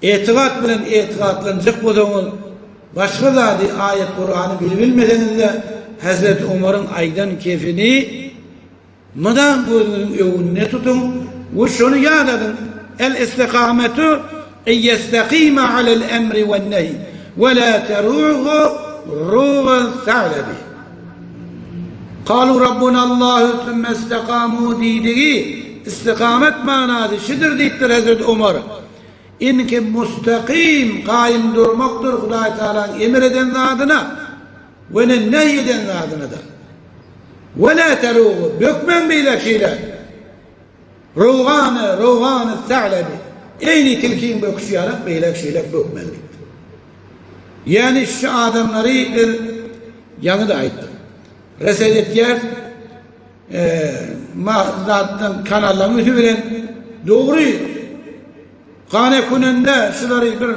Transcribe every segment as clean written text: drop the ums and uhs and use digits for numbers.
etiqat bilen etiqatlanacak bolsaňyz, başga zady ayet Kur'any bilmeseniz de Hazreti Umar'ın aydan kefini madan gözünüzün öwünde tutun we şonu ýad edin. El istikametu yestakima alel emri ven nehy ve la teruhu ruğan sa'lebi. Kalu Rabbuna Allahu sümme istikamu diýdigi istikamet manasy şudur diýipdir Hazreti Umar. İnki mustakim kaim durmakdır Hudaý Taala'nın emreden zadyna ve nehyeden zadyna da. Ve la teruhu bökmen beýle şeýler. Ruğanı sa'lebi. Eyni tilkiň böküşýärek beýle şeýler bökmen. Yani şu adamları bir yanı da aittir. Resedetler zaten kanallarını üstüveren doğru kane kunende şuları bir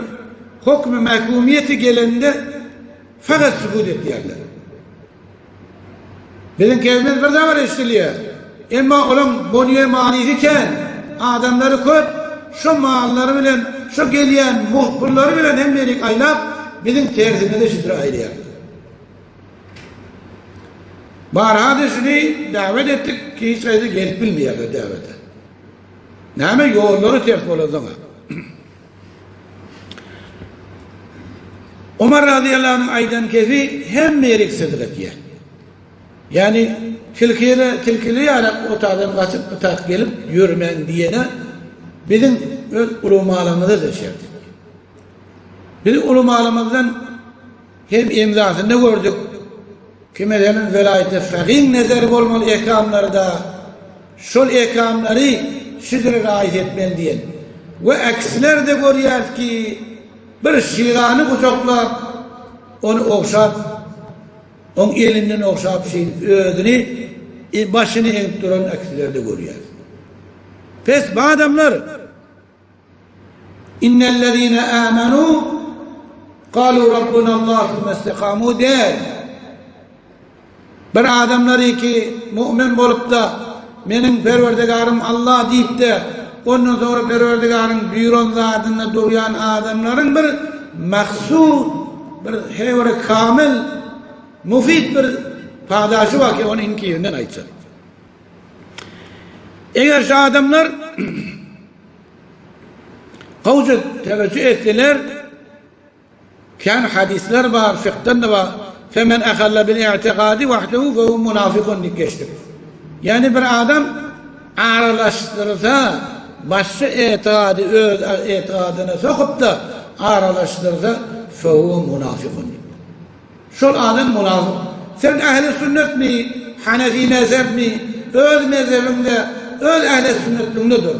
hukm-ı mahkumiyeti gelende fakat sükut ettilerler. Bizim kevimiz bir de var eşitliğe. Ama onun bonuya manisiken adamları koyup şu mağalları bilen şu geliyen muhbirleri bilen hem dedik aylap bizim terzine de şütre ayrıya. Barhada şunu davet ettik ki hiç kaydı gelip bilmeyelim davete. Nâme yolları ters olacak. Umar radıyallahu anh'ın aydan kefi hem merik sıdırık ya. Yani tilkili yarak otağdan kaçıp otak gelip yürümen diyene bizim öz ulumalımızı da şey yaptık. Biz ulumalımızdan hem imzasını gördük. Kimelerin velayeti fagin nezeri olmalı ekamlarda şol ekamları şudur rayet etmen diyen ve aksiler de görüyor ki bir şiranı kucaklar onu okşap onun elinden okşap ödünü başını eğip duran aksiler de görüyor. Pes bu adamlar innellezine amenu kalu rabbunallah mestekamu der. Bir adamları ki mümin bolup da menin perverdigarım Allah deyip de ondan sonra perverdigarın buyuran zatını duyan adamların bir maksud, bir hevre kamil, mufid bir padaşı var ki onun inki yönden aytsa. Eğer şu adamlar kavcı teveccüh ettiler, kan hadisler var, fıkhtan da var. Femen ahalla bil i'tikadi vahdehu fehu münafıkun dikkeştir. Yani bir adam aralaştırırsa, başka itikadı, öz itikadını sokup da aralaştırırsa fehu münafıkun. Şol adam münafık. Sen ehl-i sünnet mi, Hanefi mezhep mi, öz mezhebinde, öz ehl-i sünnetliğinde dur.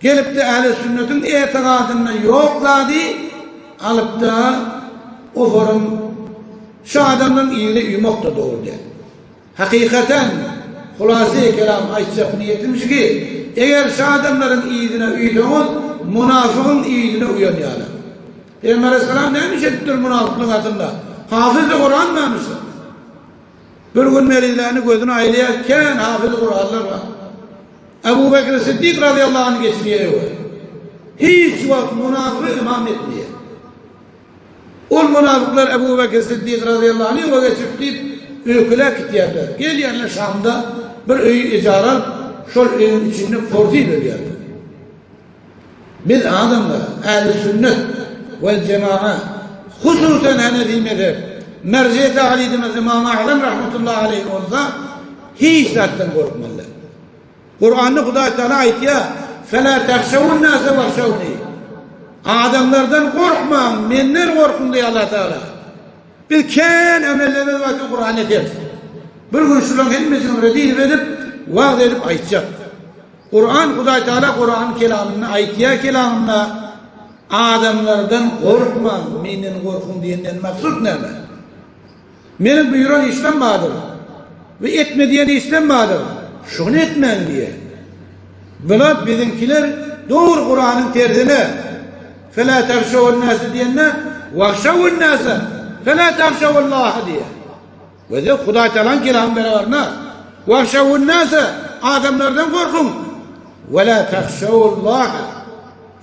Gelip de ehl-i sünnetin itikadını yokladı, alıp da o forum şu adamın iyiliğine uymak da doğru değil. Hakikaten hulası-i kelam aytacak niyetimiz ki eğer şu adamların iyiliğine uyduğunuz münafığın iyiliğine uyan yani. Peygamber Aleyhisselam neymiş ettir münafıklığın adında? Hafız-ı Kur'an mıymışsın? Bir gün melilerini gözünü aylıyarken hafız-ı Kur'anlar var. Ebu Bekir Sıddık radıyallahu anh geçiriyor. Hiç vakit münafığı imam etmiyor. O münafıklar Ebu Bekir Sıddık radıyallahu anh'ı o geçip deyip öyküler gidiyorlar. Geliyorlar Şam'da bir öğü icara şol öğün içinde fortil ölüyorlar. Biz adamlar ehl-i sünnet vel cema'a hususen Hanefi mezhep merciye tahlidimiz İmam-ı Azam rahmetullahi aleyhi olsa hiç zaten korkmalılar. Kur'an'da Hudaý Teala ayet ya فَلَا تَخْشَوُ النَّاسَ وَخْشَوْنِي adamlardan korkma, menler korkun diye Allah Teala. Bir ken emellerine vakit Kur'an eder. Bir gün şulan hepimizin redil verip, vaaz edip aytacak. Kur'an, Hudaý Teala Kur'an kelamını, aytiya kelamını adamlardan korkma, menden korkun diyenden maksud ne? Menin buyuran işlem vardır. Ve etme diyen işlem vardır. Şunu etmen diye. Bular bizimkiler doğru Kur'an'ın terzine فَلَا تَخْشَوُ النَّاسِ diyenler وَخْشَوُ النَّاسَ فَلَا تَخْشَوُ اللّٰهَ diye. Ve de Hudaý Teala'nın kelamı beraberine وَخْشَوُ النَّاسَ adamlardan korkun وَلَا تَخْشَوُ اللّٰهَ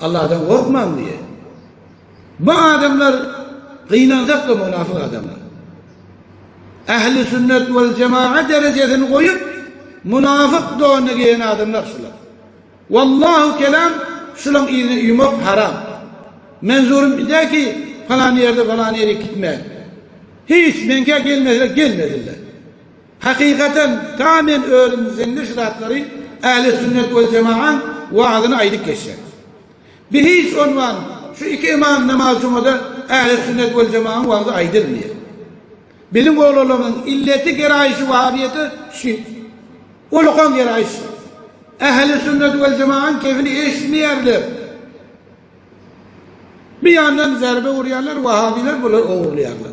Allah'tan korkmam diye. Bu adamlar kıynanacak da münafık adamlar. Ehli sünnet vel cemaat derecesini koyup münafık doğunu giyen adamlar şular. Vallahu kelam şulan izni yumak haram. Menzurum bir de ki falan yere gitme. Hiç menke gelmediler. Hakikaten tamamen öğrenilmiş şartları ehli sünnet vel cemaat vaadını aydık geçecek. Bir hiç onvan şu iki imam namazımda ehli sünnet vel cemaat vaazı aydırmıyor. Bizim oğlumun illeti gerayişi vahabiyeti şirk. Ulukon gerayişi. Ehli sünnet vel cemaat keyfini eşitmeyerler. Bir yandan zerbe uğrayanlar, vahabiler bunları uğurlayarlar.